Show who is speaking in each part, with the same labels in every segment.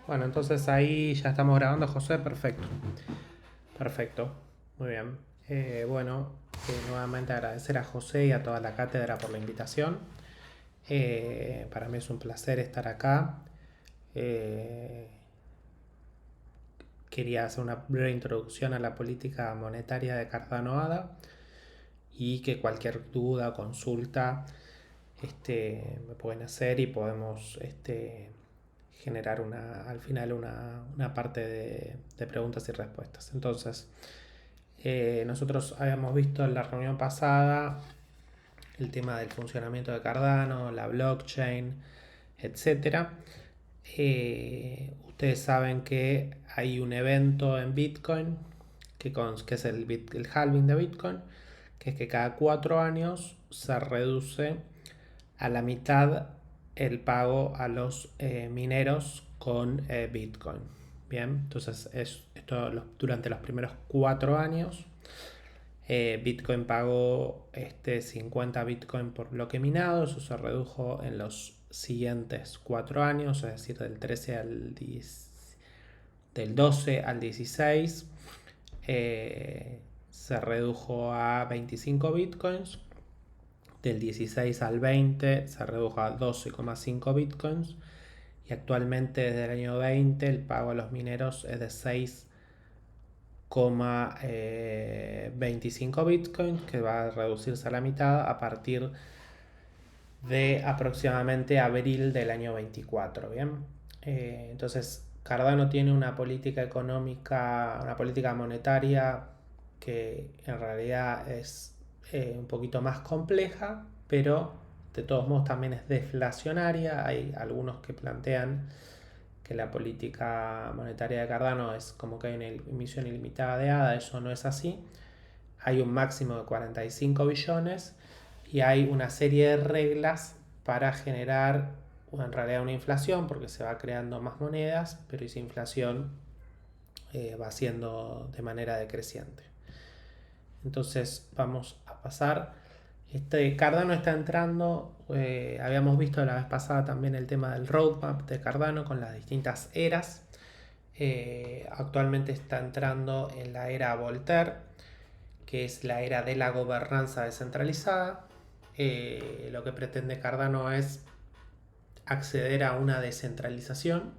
Speaker 1: Bueno, entonces ahí ya estamos grabando, José. Perfecto. Perfecto. Muy bien. Bueno, nuevamente agradecer a José y a toda la cátedra por la invitación. Para mí es un placer estar acá. Eh, Quería hacer una breve introducción a la política monetaria de Cardano ADA y que cualquier duda o consulta me pueden hacer y podemos generar al final una parte de preguntas y respuestas. Entonces, nosotros habíamos visto en la reunión pasada el tema del funcionamiento de Cardano, la blockchain, etcétera. Ustedes saben que hay un evento en Bitcoin que es el halving de Bitcoin, que es que cada 4 años se reduce a la mitad el pago a los mineros con Bitcoin. Bien, entonces esto durante los primeros 4 años. Bitcoin pagó 50 Bitcoin por bloque minado, eso se redujo en los siguientes 4 años, es decir, del 12 al 16, se redujo a 25 Bitcoins. Del 16 al 20 se redujo a 12,5 bitcoins y actualmente desde el año 20 el pago a los mineros es de 6,25 bitcoins, que va a reducirse a la mitad a partir de aproximadamente abril del año 24. Bien, entonces Cardano tiene una política económica, una política monetaria que en realidad es un poquito más compleja, pero de todos modos también es deflacionaria. Hay algunos que plantean que la política monetaria de Cardano es como que hay una emisión ilimitada de ADA. Eso no es así. Hay un máximo de 45 billones y hay una serie de reglas para generar en realidad una inflación, porque se va creando más monedas, pero esa inflación va siendo de manera decreciente. Entonces vamos a pasar. Cardano está entrando, habíamos visto la vez pasada también el tema del roadmap de Cardano con las distintas eras. Actualmente está entrando en la era Voltaire, que es la era de la gobernanza descentralizada. Lo que pretende Cardano es acceder a una descentralización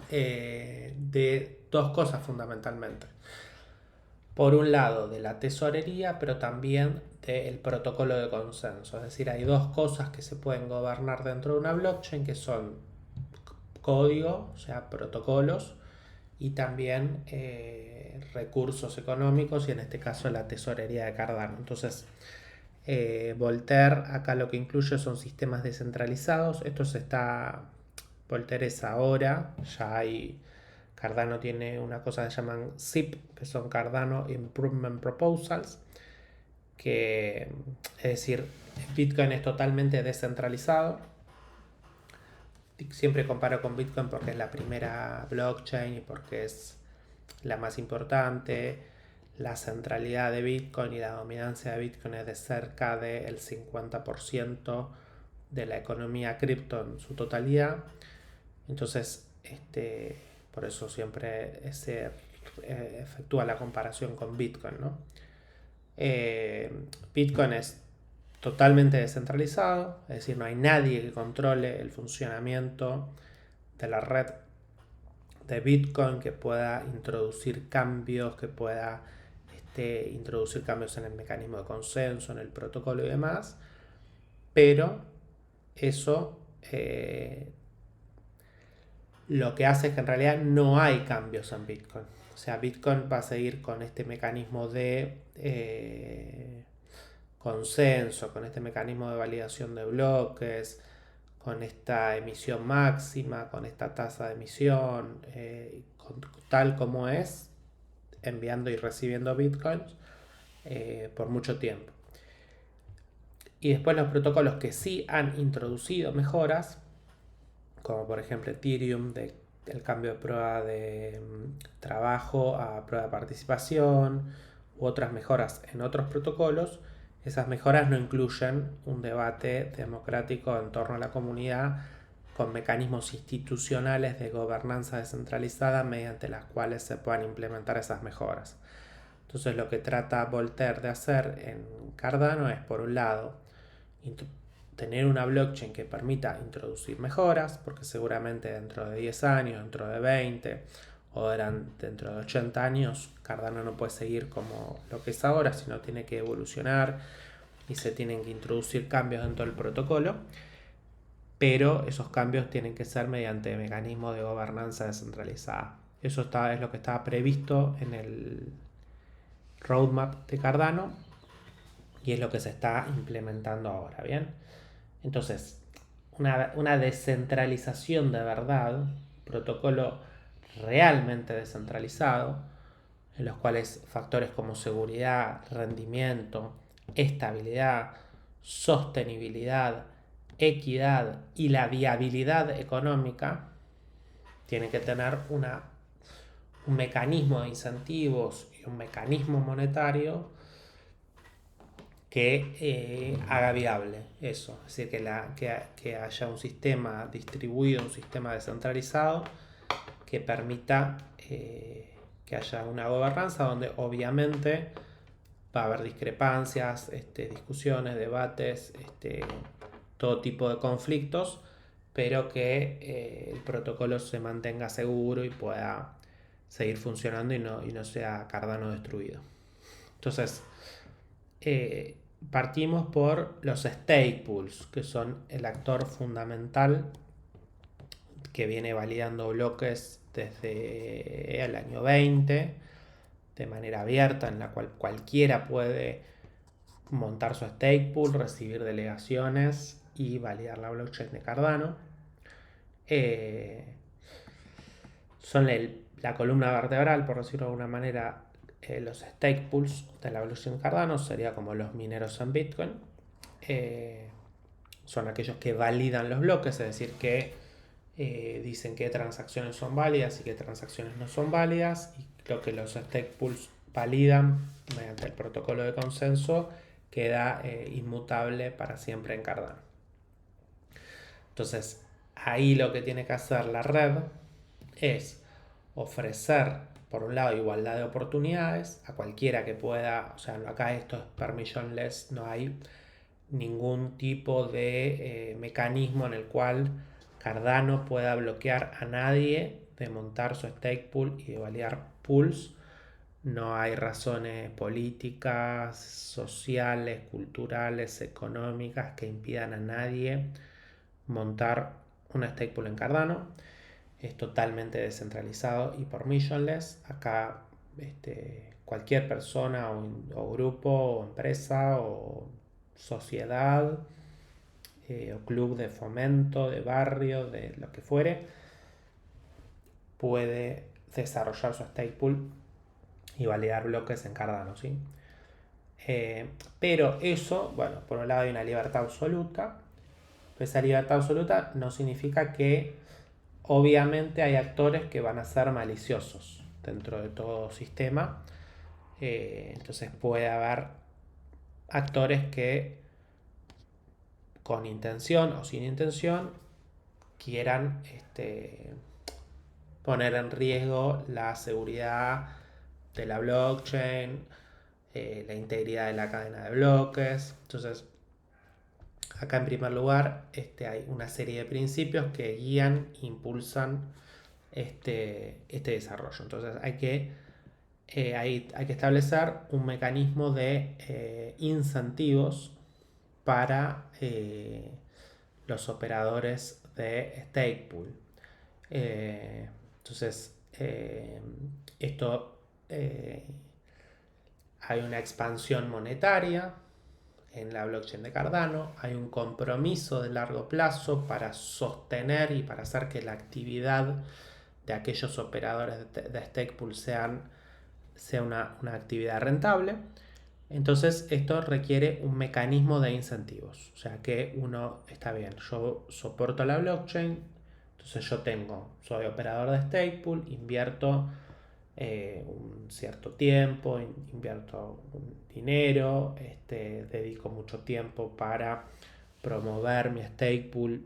Speaker 1: de dos cosas fundamentalmente. Por un lado de la tesorería, pero también del protocolo de consenso. Es decir, hay dos cosas que se pueden gobernar dentro de una blockchain, que son código, o sea, protocolos, y también recursos económicos, y en este caso la tesorería de Cardano. Entonces, Voltaire acá lo que incluye son sistemas descentralizados. Voltaire es ahora, ya hay. Cardano tiene una cosa que se llaman CIP, que son Cardano Improvement Proposals, que es decir, Bitcoin es totalmente descentralizado. Siempre comparo con Bitcoin porque es la primera blockchain y porque es la más importante. La centralidad de Bitcoin y la dominancia de Bitcoin es de cerca del 50% de la economía cripto en su totalidad. Entonces, por eso siempre se efectúa la comparación con Bitcoin, ¿no? Bitcoin es totalmente descentralizado, es decir, no hay nadie que controle el funcionamiento de la red de Bitcoin, que pueda introducir cambios, que pueda introducir cambios en el mecanismo de consenso, en el protocolo y demás, pero eso lo que hace es que en realidad no hay cambios en Bitcoin. O sea, Bitcoin va a seguir con este mecanismo de consenso, con este mecanismo de validación de bloques, con esta emisión máxima, con esta tasa de emisión, tal como es, enviando y recibiendo bitcoins por mucho tiempo. Y después los protocolos que sí han introducido mejoras, como por ejemplo Ethereum, el cambio de prueba de trabajo a prueba de participación, u otras mejoras en otros protocolos. Esas mejoras no incluyen un debate democrático en torno a la comunidad con mecanismos institucionales de gobernanza descentralizada mediante las cuales se puedan implementar esas mejoras. Entonces lo que trata Voltaire de hacer en Cardano es, por un lado, tener una blockchain que permita introducir mejoras, porque seguramente dentro de 10 años, dentro de 20 o dentro de 80 años, Cardano no puede seguir como lo que es ahora, sino tiene que evolucionar y se tienen que introducir cambios dentro del protocolo, pero esos cambios tienen que ser mediante mecanismos de gobernanza descentralizada. Eso es lo que estaba previsto en el roadmap de Cardano y es lo que se está implementando ahora, ¿bien? Entonces, una descentralización de verdad, protocolo realmente descentralizado, en los cuales factores como seguridad, rendimiento, estabilidad, sostenibilidad, equidad y la viabilidad económica tienen que tener un mecanismo de incentivos y un mecanismo monetario que haga viable eso. Es decir, que haya un sistema distribuido, un sistema descentralizado que permita que haya una gobernanza donde obviamente va a haber discrepancias, discusiones, debates, todo tipo de conflictos, pero que el protocolo se mantenga seguro y pueda seguir funcionando y no sea Cardano destruido. Entonces, partimos por los stake pools, que son el actor fundamental que viene validando bloques desde el año 20 de manera abierta, en la cual cualquiera puede montar su stake pool, recibir delegaciones y validar la blockchain de Cardano. Son la columna vertebral, por decirlo de alguna manera, los stake pools de la blockchain Cardano, sería como los mineros en Bitcoin. Son aquellos que validan los bloques, es decir, que dicen qué transacciones son válidas y qué transacciones no son válidas, y lo que los stake pools validan mediante el protocolo de consenso queda inmutable para siempre en Cardano. Entonces, ahí lo que tiene que hacer la red es ofrecer, por un lado, igualdad de oportunidades a cualquiera que pueda. O sea, acá esto es permissionless, no hay ningún tipo de mecanismo en el cual Cardano pueda bloquear a nadie de montar su stake pool y de validar pools. No hay razones políticas, sociales, culturales, económicas que impidan a nadie montar una stake pool en Cardano. Es totalmente descentralizado y permissionless. Acá cualquier persona o grupo o empresa o sociedad o club de fomento, de barrio, de lo que fuere, puede desarrollar su stake pool y validar bloques en Cardano, ¿sí? Pero eso, bueno, por un lado hay una libertad absoluta, pero esa libertad absoluta no significa que obviamente hay actores que van a ser maliciosos dentro de todo sistema. Entonces puede haber actores que con intención o sin intención quieran poner en riesgo la seguridad de la blockchain, la integridad de la cadena de bloques. Entonces, acá en primer lugar hay una serie de principios que guían e impulsan este desarrollo. Entonces hay que establecer un mecanismo de incentivos para los operadores de stake pool. Entonces, esto hay una expansión monetaria en la blockchain de Cardano, hay un compromiso de largo plazo para sostener y para hacer que la actividad de aquellos operadores de stake pool sea una actividad rentable. Entonces esto requiere un mecanismo de incentivos. O sea que uno está bien, yo soporto la blockchain, entonces soy operador de stake pool, invierto un cierto tiempo, invierto un dinero, dedico mucho tiempo para promover mi stake pool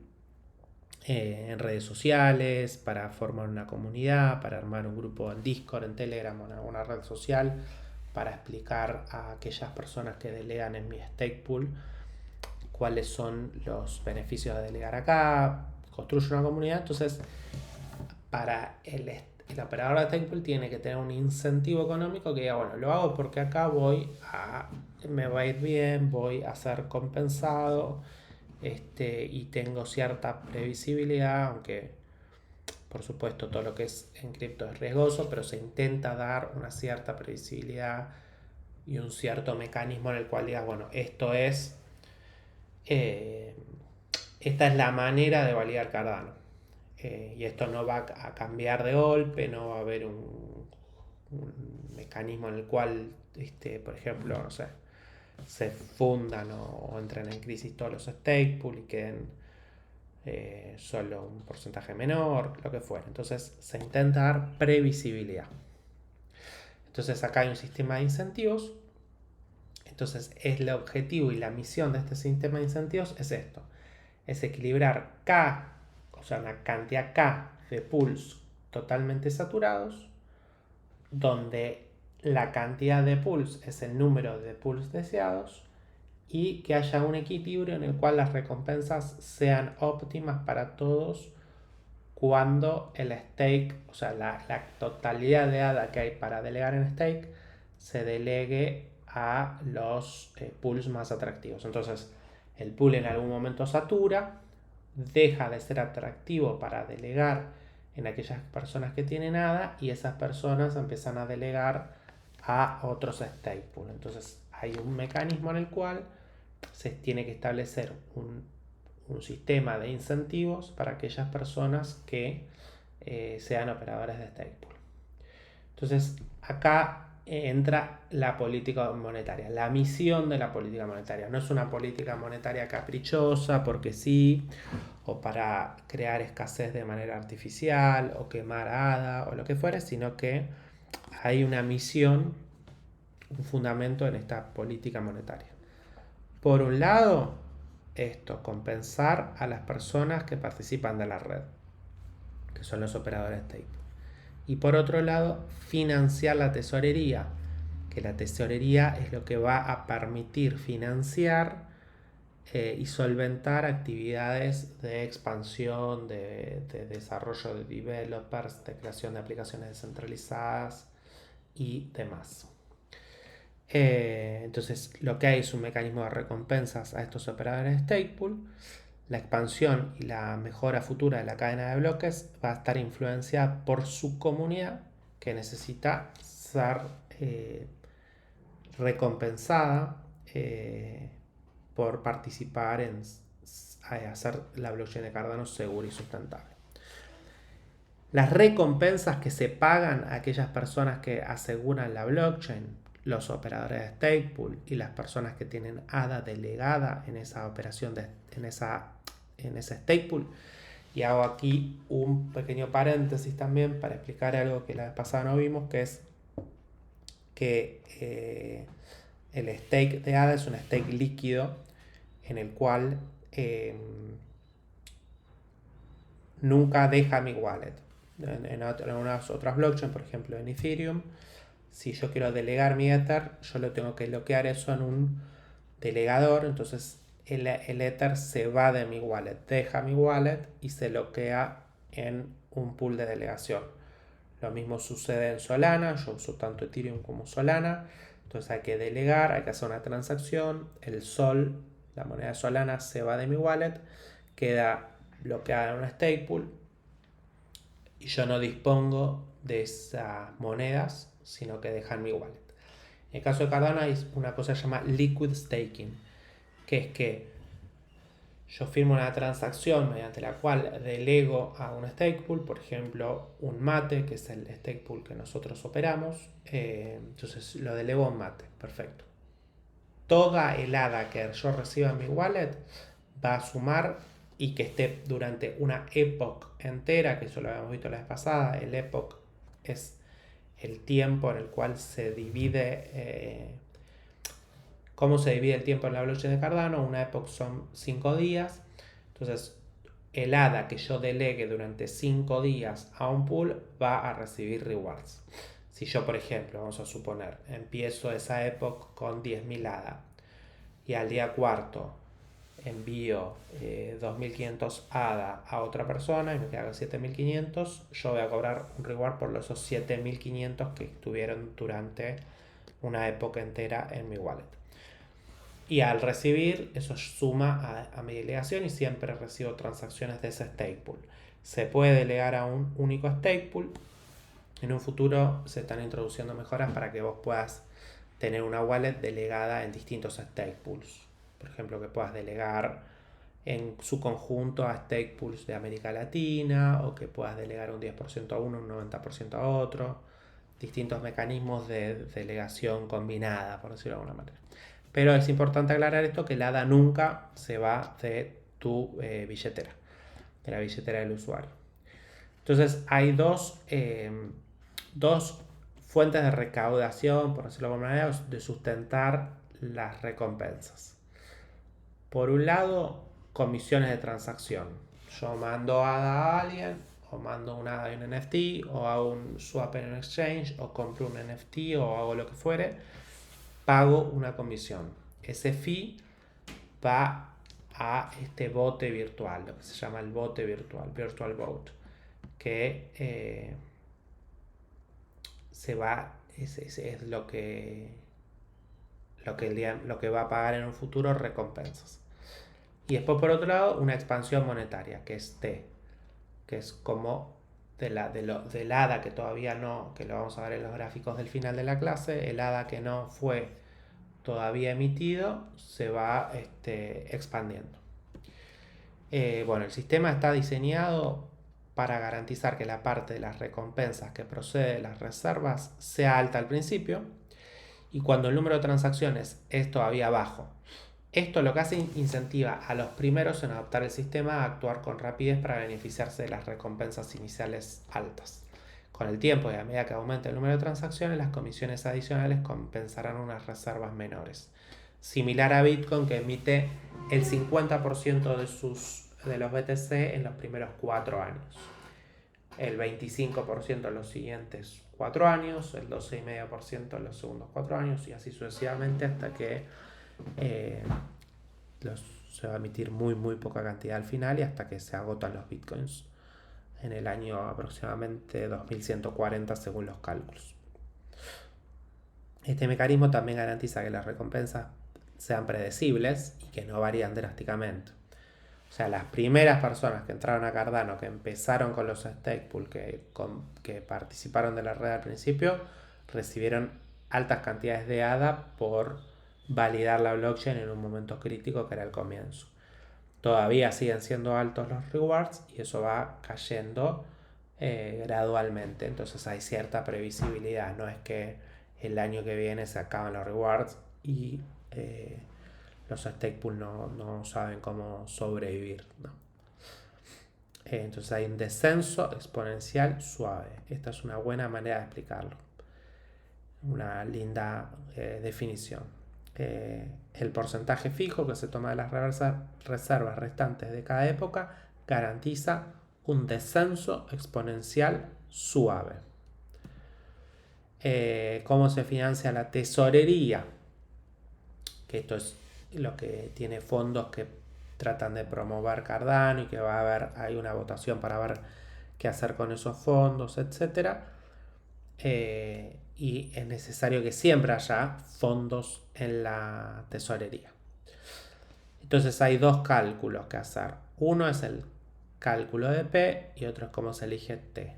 Speaker 1: en redes sociales, para formar una comunidad, para armar un grupo en Discord, en Telegram o en alguna red social, para explicar a aquellas personas que delegan en mi stake pool cuáles son los beneficios de delegar acá, construye una comunidad. Entonces, para el operador de stake pool tiene que tener un incentivo económico que diga, bueno, lo hago porque acá me va a ir bien, voy a ser compensado, y tengo cierta previsibilidad, aunque por supuesto todo lo que es en cripto es riesgoso, pero se intenta dar una cierta previsibilidad y un cierto mecanismo en el cual digas, bueno, eh, esta es la manera de validar Cardano. Y esto no va a cambiar de golpe, no va a haber un mecanismo en el cual, por ejemplo, no sé, se fundan o entran en crisis todos los stake pool y queden solo un porcentaje menor, lo que fuera. Entonces se intenta dar previsibilidad. Entonces acá hay un sistema de incentivos. Entonces es el objetivo y la misión de este sistema de incentivos es esto. Es equilibrar K, o sea, una cantidad K de pools totalmente saturados, donde la cantidad de pools es el número de pools deseados y que haya un equilibrio en el cual las recompensas sean óptimas para todos cuando el stake, o sea, la totalidad de ADA que hay para delegar en stake, se delegue a los pools más atractivos. Entonces, el pool en algún momento satura, deja de ser atractivo para delegar en aquellas personas que tienen ADA y esas personas empiezan a delegar a otros stake pool. Entonces, hay un mecanismo en el cual se tiene que establecer un sistema de incentivos para aquellas personas que sean operadores de stake pool. Entonces, acá entra la política monetaria, la misión de la política monetaria. No es una política monetaria caprichosa porque sí, o para crear escasez de manera artificial, o quemar ADA, o lo que fuere, sino que hay una misión, un fundamento en esta política monetaria. Por un lado, compensar a las personas que participan de la red, que son los operadores stake. Y por otro lado, financiar la tesorería, que la tesorería es lo que va a permitir financiar y solventar actividades de expansión, de desarrollo de developers, de creación de aplicaciones descentralizadas y demás. Entonces, lo que hay es un mecanismo de recompensas a estos operadores de stake pool. La expansión y la mejora futura de la cadena de bloques va a estar influenciada por su comunidad, que necesita ser recompensada por participar en hacer la blockchain de Cardano segura y sustentable. Las recompensas que se pagan a aquellas personas que aseguran la blockchain, los operadores de stake pool y las personas que tienen ADA delegada en esa operación, en ese stake pool. Y hago aquí un pequeño paréntesis también para explicar algo que la vez pasada no vimos, que es que el stake de ADA es un stake líquido en el cual nunca deja mi wallet. En algunas otras blockchains, por ejemplo en Ethereum, si yo quiero delegar mi Ether, yo lo tengo que bloquear eso en un delegador. Entonces el Ether se va de mi wallet, deja mi wallet y se bloquea en un pool de delegación. Lo mismo sucede en Solana, yo uso tanto Ethereum como Solana. Entonces hay que delegar, hay que hacer una transacción, el Sol, la moneda Solana, se va de mi wallet, queda bloqueada en un stake pool y yo no dispongo de esas monedas, sino que dejan mi wallet. En el caso de Cardano hay una cosa que se llama liquid staking, que es que yo firmo una transacción mediante la cual delego a un stake pool, por ejemplo un Mate, que es el stake pool que nosotros operamos. Entonces lo delego a un Mate, perfecto. Toda el ADA que yo reciba en mi wallet va a sumar y que esté durante una epoch entera, que eso lo habíamos visto la vez pasada. El epoch es el tiempo en el cual se divide, ¿cómo se divide el tiempo en la blockchain de Cardano? Una epoch son 5 días. Entonces, el ADA que yo delegue durante 5 días a un pool va a recibir rewards. Si yo, por ejemplo, vamos a suponer, empiezo esa época con 10.000 ADA y al día cuarto envío 2.500 ADA a otra persona y me quedan 7.500, yo voy a cobrar un reward por esos 7.500 que estuvieron durante una época entera en mi wallet. Y al recibir, eso suma a mi delegación y siempre recibo transacciones de ese stake pool. Se puede delegar a un único stake pool. En un futuro se están introduciendo mejoras para que vos puedas tener una wallet delegada en distintos stake pools. Por ejemplo, que puedas delegar en su conjunto a stake pools de América Latina, o que puedas delegar un 10% a uno, un 90% a otro. Distintos mecanismos de delegación combinada, por decirlo de alguna manera. Pero es importante aclarar esto, que el ADA nunca se va de tu billetera, de la billetera del usuario. Entonces hay dos fuentes de recaudación, por decirlo de alguna manera, de sustentar las recompensas. Por un lado, comisiones de transacción. Yo mando ADA a alguien, o mando un ADA y un NFT, o hago un swap en un exchange, o compro un NFT, o hago lo que fuere, pago una comisión. Ese fee va a este bote virtual, lo que se llama el bote virtual, virtual boat, que se va, es lo que va a pagar en un futuro recompensas. Y después, por otro lado, una expansión monetaria, que es T, que es como del ADA que todavía no, que lo vamos a ver en los gráficos del final de la clase, el ADA que no fue todavía emitido se va expandiendo. Bueno, el sistema está diseñado para garantizar que la parte de las recompensas que procede de las reservas sea alta al principio, y cuando el número de transacciones es todavía bajo. Esto lo que hace incentiva a los primeros en adoptar el sistema a actuar con rapidez para beneficiarse de las recompensas iniciales altas. Con el tiempo y a medida que aumente el número de transacciones, las comisiones adicionales compensarán unas reservas menores. Similar a Bitcoin, que emite el 50% de los BTC en los primeros 4 años, el 25% en los siguientes 4 años, el 12,5% en los segundos 4 años, y así sucesivamente hasta que se va a emitir muy poca cantidad al final, y hasta que se agotan los bitcoins en el año aproximadamente 2140 según los cálculos. Este mecanismo también garantiza que las recompensas sean predecibles y que no varían drásticamente. O sea, las primeras personas que entraron a Cardano, que empezaron con los stake pool, que participaron de la red al principio, recibieron altas cantidades de ADA por validar la blockchain en un momento crítico que era el comienzo. Todavía siguen siendo altos los rewards y eso va cayendo gradualmente. Entonces hay cierta previsibilidad. No es que el año que viene se acaban los rewards y los stake pool no saben cómo sobrevivir, ¿no? Entonces hay un descenso exponencial suave. Esta es una buena manera de explicarlo. Una linda definición. El porcentaje fijo que se toma de las reservas restantes de cada época garantiza un descenso exponencial suave. ¿Cómo se financia la tesorería? Que esto es lo que tiene fondos que tratan de promover Cardano y que hay una votación para ver qué hacer con esos fondos, etc. Y es necesario que siempre haya fondos en la tesorería. Entonces hay dos cálculos que hacer. Uno es el cálculo de P y otro es cómo se elige T.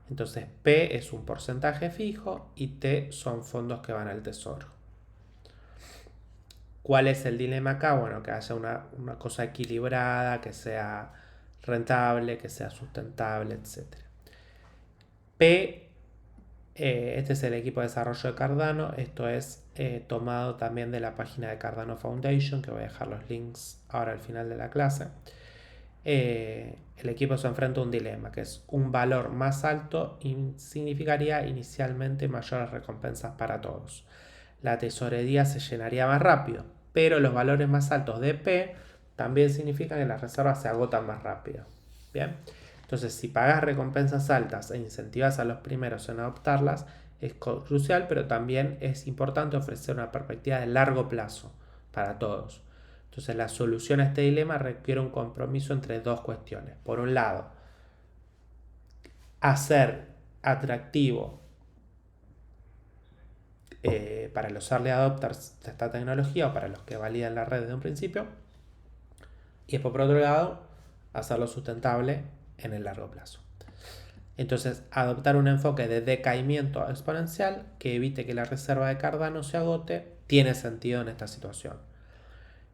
Speaker 1: Entonces P es un porcentaje fijo y T son fondos que van al tesoro. ¿Cuál es el dilema acá? Bueno, que haya una cosa equilibrada, que sea rentable, que sea sustentable, etc. P, este es el equipo de desarrollo de Cardano. Esto es tomado también de la página de Cardano Foundation, que voy a dejar los links ahora al final de la clase. El equipo se enfrenta a un dilema, que es un valor más alto y significaría inicialmente mayores recompensas para todos. La tesorería se llenaría más rápido, pero los valores más altos de P también significa que las reservas se agotan más rápido. Bien, entonces si pagas recompensas altas e incentivas a los primeros en adoptarlas, es crucial, pero también es importante ofrecer una perspectiva de largo plazo para todos. Entonces la solución a este dilema requiere un compromiso entre dos cuestiones. Por un lado, hacer atractivo para los early adopters de esta tecnología o para los que validan la red desde un principio, y después por otro lado, hacerlo sustentable en el largo plazo. Entonces, adoptar un enfoque de decaimiento exponencial que evite que la reserva de Cardano se agote tiene sentido en esta situación.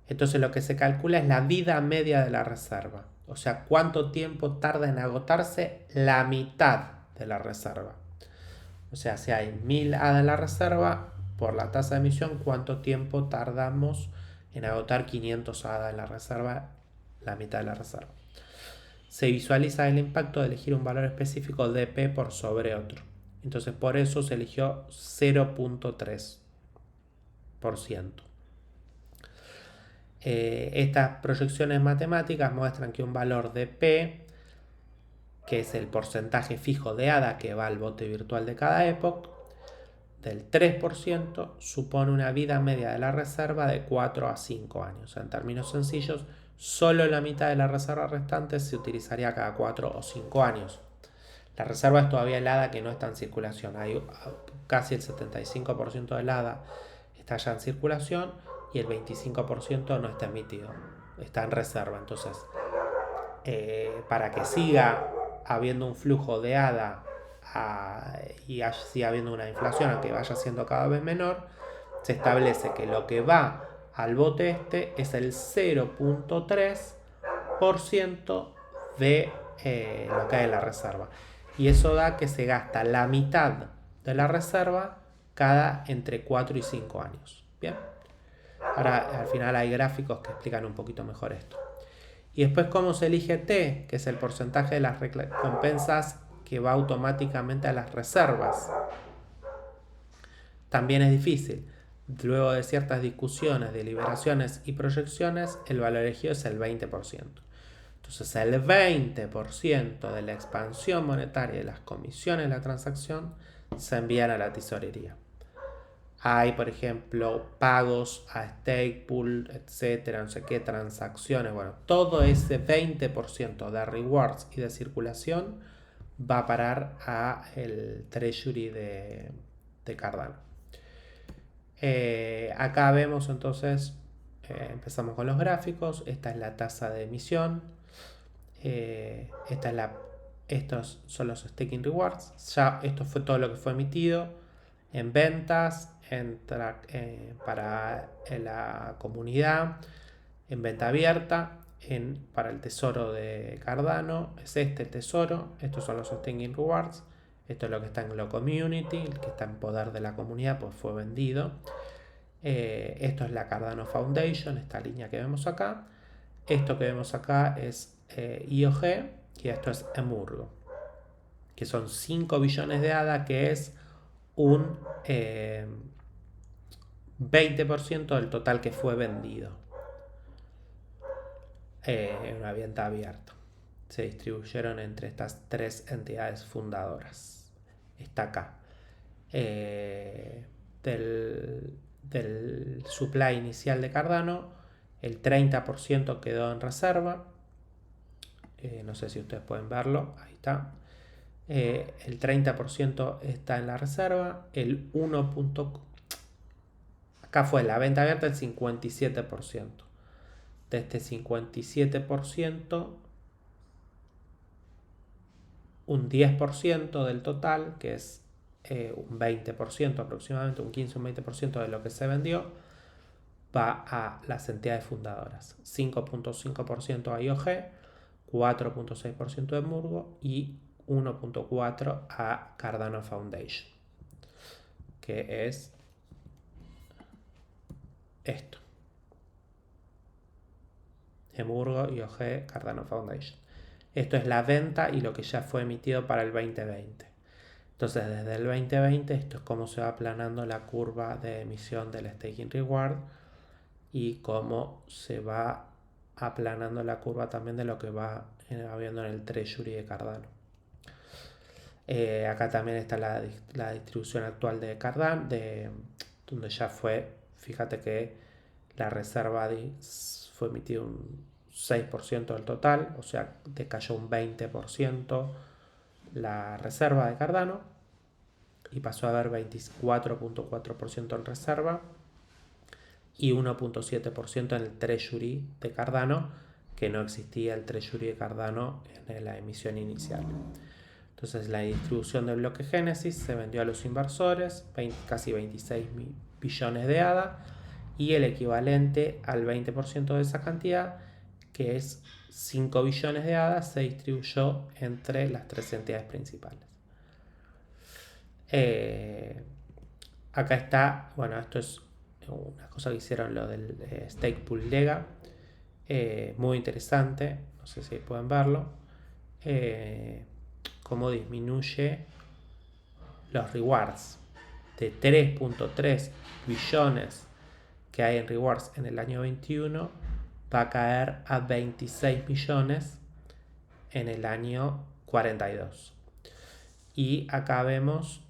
Speaker 1: Entonces, lo que se calcula es la vida media de la reserva, o sea, cuánto tiempo tarda en agotarse la mitad de la reserva. O sea, si hay 1000 ADA en la reserva, por la tasa de emisión, ¿cuánto tiempo tardamos en agotar 500 ADA en la reserva, la mitad de la reserva? Se visualiza el impacto de elegir un valor específico de P por sobre otro. Entonces, por eso se eligió 0.3%. Estas proyecciones matemáticas muestran que un valor de P, que es el porcentaje fijo de ADA que va al bote virtual de cada epoch, del 3%, supone una vida media de la reserva de 4 a 5 años. En términos sencillos, solo la mitad de la reserva restante se utilizaría cada 4 o 5 años. La reserva es todavía el ADA que no está en circulación. Hay casi el 75% del ADA está ya en circulación y el 25% no está emitido, está en reserva. Entonces, para que siga habiendo un flujo de ADA y siga habiendo una inflación, aunque vaya siendo cada vez menor, se establece que lo que va al bote este es el 0.3% de lo que hay en la reserva. Y eso da que se gasta la mitad de la reserva cada entre 4 y 5 años. Bien. Ahora al final hay gráficos que explican un poquito mejor esto. Y después cómo se elige T, que es el porcentaje de las recompensas que va automáticamente a las reservas. También es difícil. Luego de ciertas discusiones, deliberaciones y proyecciones, el valor elegido es el 20%. Entonces el 20% de la expansión monetaria de las comisiones de la transacción se envían a la tesorería. Hay, por ejemplo, pagos a stake pool, etcétera, no sé qué, transacciones. Bueno, todo ese 20% de rewards y de circulación va a parar a el treasury de Cardano. Acá vemos entonces, empezamos con los gráficos. Esta es la tasa de emisión. Estos son los staking rewards. Ya esto fue todo lo que fue emitido en ventas, para la comunidad, en venta abierta, para el tesoro de Cardano. Es este el tesoro. Estos son los staking rewards. Esto es lo que está en la community, el que está en poder de la comunidad, pues fue vendido. Esto es la Cardano Foundation, esta línea que vemos acá. Esto que vemos acá es IOG y esto es Emurgo, que son 5 billones de ADA, que es un 20% del total que fue vendido en una venta abierta. Se distribuyeron entre estas tres entidades fundadoras. Está acá. Del supply inicial de Cardano, el 30% quedó en reserva. No sé si ustedes pueden verlo. Ahí está. El 30% está en la reserva. El 1. Acá fue la venta abierta el 57%. De este 57%, un 10% del total, que es un 20% aproximadamente, un 15 o un 20% de lo que se vendió, va a las entidades fundadoras. 5.5% a IOG, 4.6% de Emurgo y 1.4% a Cardano Foundation, que es esto. Emurgo, IOG, Cardano Foundation. Esto es la venta y lo que ya fue emitido para el 2020. Entonces, desde el 2020, esto es cómo se va aplanando la curva de emisión del staking reward y cómo se va aplanando la curva también de lo que va habiendo en el Treasury de Cardano. Acá también está la distribución actual de Cardano, donde ya fue, fíjate que la reserva fue emitido un 6% del total, o sea, decayó un 20% la reserva de Cardano y pasó a haber 24.4% en reserva y 1.7% en el Treasury de Cardano, que no existía el Treasury de Cardano en la emisión inicial. Entonces la distribución del bloque Génesis se vendió a los inversores, casi 26 billones de ADA, y el equivalente al 20% de esa cantidad, que es 5 billones de ADA, se distribuyó entre las tres entidades principales. Acá está, bueno, esto es una cosa que hicieron lo del Stake Pool Lega, muy interesante, no sé si pueden verlo, cómo disminuye los rewards de 3.3 billones que hay en rewards en el año 21, va a caer a 26 millones en el año 42. Y acá vemos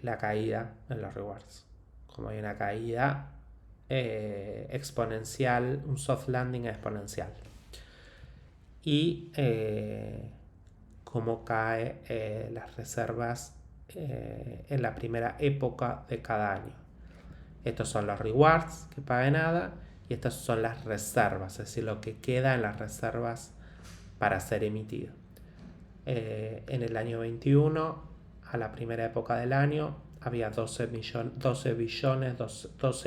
Speaker 1: la caída en los rewards. Como hay una caída exponencial, un soft landing exponencial. Y cómo cae las reservas en la primera época de cada año. Estos son los rewards que paga nada y estas son las reservas, es decir, lo que queda en las reservas para ser emitido. En el año 21, a la primera época del año, había 12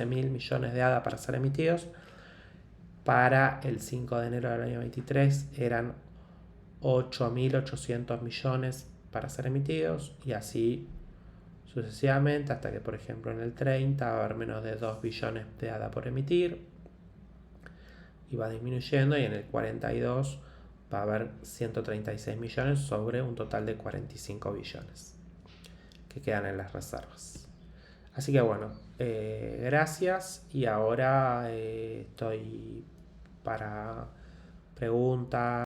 Speaker 1: mil millones de ADA para ser emitidos. Para el 5 de enero del año 23 eran 8.800 millones para ser emitidos y así sucesivamente hasta que, por ejemplo, en el 30 va a haber menos de 2 billones de ADA por emitir y va disminuyendo, y en el 42 va a haber 136 millones sobre un total de 45 billones que quedan en las reservas. Así que bueno, gracias, y ahora estoy para preguntas.